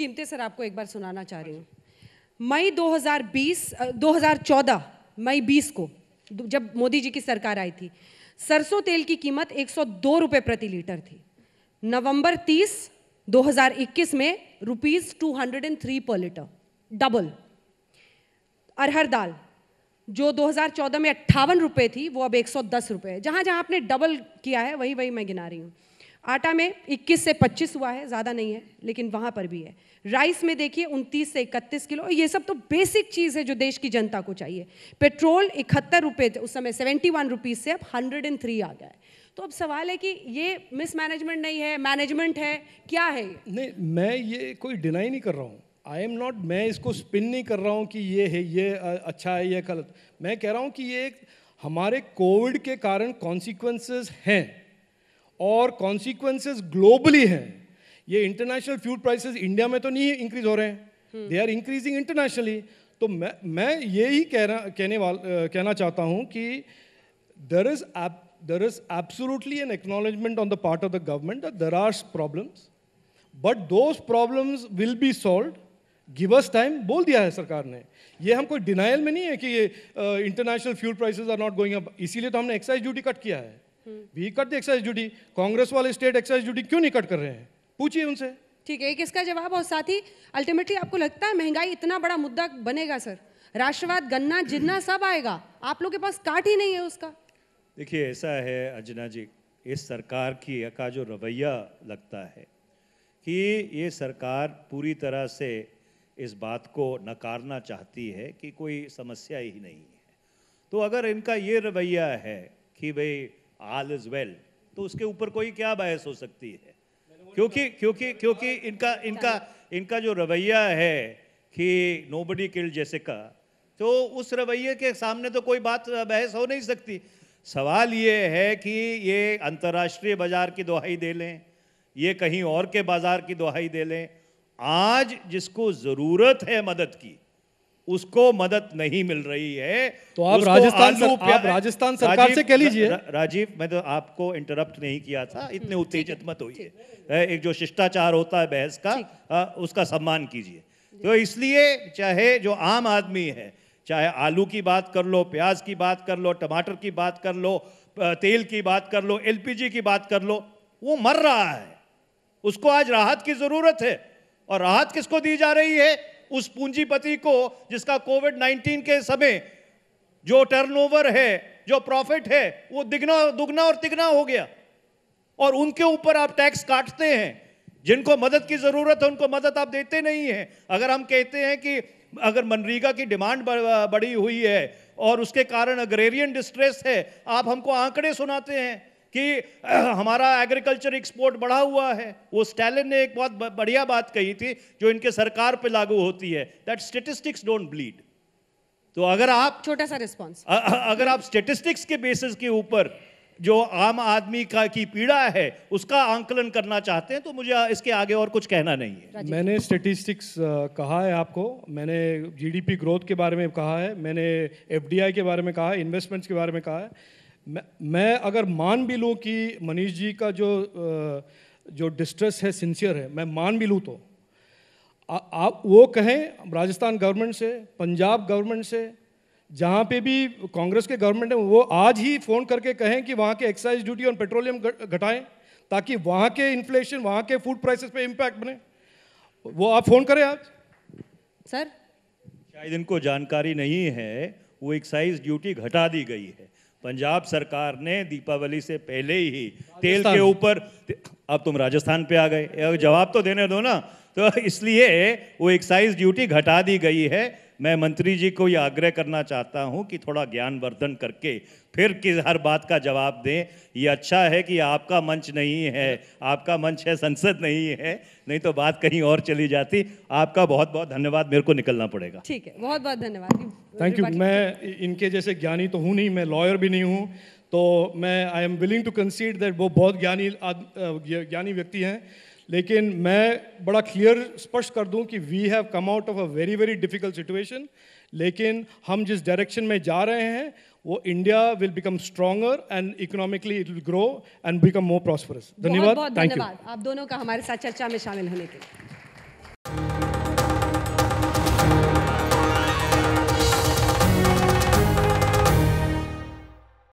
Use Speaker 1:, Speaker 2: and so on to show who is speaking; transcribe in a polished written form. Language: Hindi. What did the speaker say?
Speaker 1: कीमतें सर आपको एक बार सुनाना चाह रही हूँ। मई 2014 मई 20 को जब मोदी जी की सरकार आई थी, सरसों तेल की कीमत 102 रुपये प्रति लीटर थी। नवंबर 30 2021 में ₹203 पर लीटर, डबल। अरहर दाल जो 2014 में 58 रुपये थी, वो अब 110 रुपये है। जहाँ जहाँ आपने डबल किया है वही मैं गिना रही हूँ। आटा में 21 से 25 हुआ है, ज़्यादा नहीं है, लेकिन वहाँ पर भी है। राइस में देखिए 29 से 31 किलो। ये सब तो बेसिक चीज़ है जो देश की जनता को चाहिए। पेट्रोल 71 रुपये, उस समय 71 रुपीज़ से अब 103 आ गया है। तो अब सवाल है कि ये मिसमैनेजमेंट नहीं है, मैनेजमेंट है, क्या है ये?
Speaker 2: नहीं, मैं ये कोई डिनाई नहीं कर रहा हूँ। आई एम नॉट, मैं इसको स्पिन नहीं कर रहा हूँ कि ये है, ये अच्छा है, ये गलत। मैं कह रहा हूँ कि ये हमारे कोविड के कारण कॉन्सिक्वेंसेस हैं और कॉन्सिक्वेंसेस ग्लोबली हैं। ये इंटरनेशनल फ्यूल प्राइसेस इंडिया में तो नहीं इंक्रीज हो रहे हैं, दे आर इंक्रीजिंग इंटरनेशनली। तो मैं यही कहना चाहता हूँ कि there is absolutely an acknowledgement on the part of the government that there are problems, but those problems will be solved. Give us time, बोल दिया है सरकार ने। ये हम कोई डिनाइल में नहीं है कि ये international fuel prices are not going up, इसीलिए तो हमने एक्साइज ड्यूटी कट किया है। We cut the excise duty. Congress वाले स्टेट एक्साइज ड्यूटी क्यों नहीं कट कर रहे हैं? पूछिए उनसे।
Speaker 1: ठीक है, एक इसका जवाब। और साथ ही अल्टीमेटली आपको लगता है महंगाई इतना बड़ा मुद्दा बनेगा सर? राष्ट्रवाद, गन्ना, जिन्ना सब आएगा, आप लोग के पास काट ही नहीं है उसका।
Speaker 3: देखिए, ऐसा है अंजना जी, इस सरकार का जो रवैया लगता है कि ये सरकार पूरी तरह से इस बात को नकारना चाहती है कि कोई समस्या ही नहीं है। तो अगर इनका ये रवैया है कि भाई ऑल इज वेल, तो उसके ऊपर कोई क्या बहस हो सकती है? क्योंकि इनका जो रवैया है कि नोबडी किल्ड जेसिका, तो उस रवैये के सामने तो कोई बात बहस हो नहीं सकती। सवाल ये है कि ये अंतर्राष्ट्रीय बाजार की दुहाई दे लें, ये कहीं और के बाजार की दुहाई दे लें, आज जिसको जरूरत है मदद की उसको मदद नहीं मिल रही है।
Speaker 2: तो आप राजस्थान सरकार से कह लीजिए।
Speaker 3: राजीव, मैं तो आपको इंटरप्ट नहीं किया था, इतने उत्तेजित मत होइए। एक जो शिष्टाचार होता है बहस का, उसका सम्मान कीजिए। तो इसलिए चाहे जो आम आदमी है, चाहे आलू की बात कर लो, प्याज की बात कर लो, टमाटर की बात कर लो, तेल की बात कर लो, एलपीजी की बात कर लो, वो मर रहा है। उसको आज राहत की जरूरत है। और राहत किसको दी जा रही है? उस पूंजीपति को जिसका कोविड-19 के समय जो टर्नओवर है, जो प्रॉफिट है, वो दुगना और तिगना हो गया। और उनके ऊपर आप टैक्स काटते हैं। जिनको मदद की जरूरत है उनको मदद आप देते नहीं हैं। अगर हम कहते हैं कि अगर मनरेगा की डिमांड बढ़ी हुई है और उसके कारण अग्रेरियन डिस्ट्रेस है, आप हमको आंकड़े सुनाते हैं कि हमारा एग्रीकल्चर एक्सपोर्ट बढ़ा हुआ है। वो स्टैलिन ने एक बहुत बढ़िया बात कही थी जो इनके सरकार पे लागू होती है, दैट स्टेटिस्टिक्स डोंट ब्लीड। तो अगर आप
Speaker 1: छोटा सा रिस्पॉन्स,
Speaker 3: अगर आप स्टेटिस्टिक्स के बेसिस के ऊपर जो आम आदमी की पीड़ा है उसका आंकलन करना चाहते हैं, तो मुझे इसके आगे और कुछ कहना नहीं है।
Speaker 2: मैंने स्टैटिस्टिक्स कहा है आपको, मैंने जीडीपी ग्रोथ के बारे में कहा है, मैंने एफडीआई के बारे में कहा है, इन्वेस्टमेंट्स के बारे में कहा है। मैं अगर मान भी लूँ कि मनीष जी का जो डिस्ट्रेस है सिंसियर है, मैं मान भी लूँ, तो आप वो कहें राजस्थान गवर्नमेंट से, पंजाब गवर्नमेंट से, जहाँ पे भी कांग्रेस के गवर्नमेंट है, वो आज ही फ़ोन करके कहें कि वहाँ के एक्साइज ड्यूटी और पेट्रोलियम घटाएं ताकि वहाँ के इन्फ्लेशन, वहाँ के फूड प्राइसेस पे इम्पैक्ट बने। वो आप फ़ोन करें आज।
Speaker 1: सर,
Speaker 3: शायद इनको जानकारी नहीं है, वो एक्साइज ड्यूटी घटा दी गई है। पंजाब सरकार ने दीपावली से पहले ही तेल के ऊपर, अब तुम राजस्थान पे आ गए, जवाब तो देने दो ना। तो इसलिए वो एक्साइज ड्यूटी घटा दी गई है। मैं मंत्री जी को ये आग्रह करना चाहता हूं कि थोड़ा ज्ञानवर्धन करके फिर हर बात का जवाब दें। ये अच्छा है कि आपका मंच नहीं है, आपका मंच है संसद नहीं है, नहीं तो बात कहीं और चली जाती। आपका बहुत बहुत धन्यवाद, मेरे को निकलना पड़ेगा।
Speaker 1: ठीक है, बहुत बहुत धन्यवाद।
Speaker 2: Thank you. मैं इनके जैसे ज्ञानी तो हूँ नहीं, मैं लॉयर भी नहीं हूँ, तो मैं I am willing to concede that वो बहुत ज्ञानी व्यक्ति हैं। लेकिन मैं बड़ा क्लियर स्पष्ट कर दूं कि we have come out of a very very difficult situation, लेकिन हम जिस डायरेक्शन में जा रहे हैं वो India will become stronger and economically it will grow and become more prosperous. धन्यवाद।
Speaker 1: बहुत धन्यवाद आप दोनों का हमारे साथ चर्चा में शामिल होने के लिए।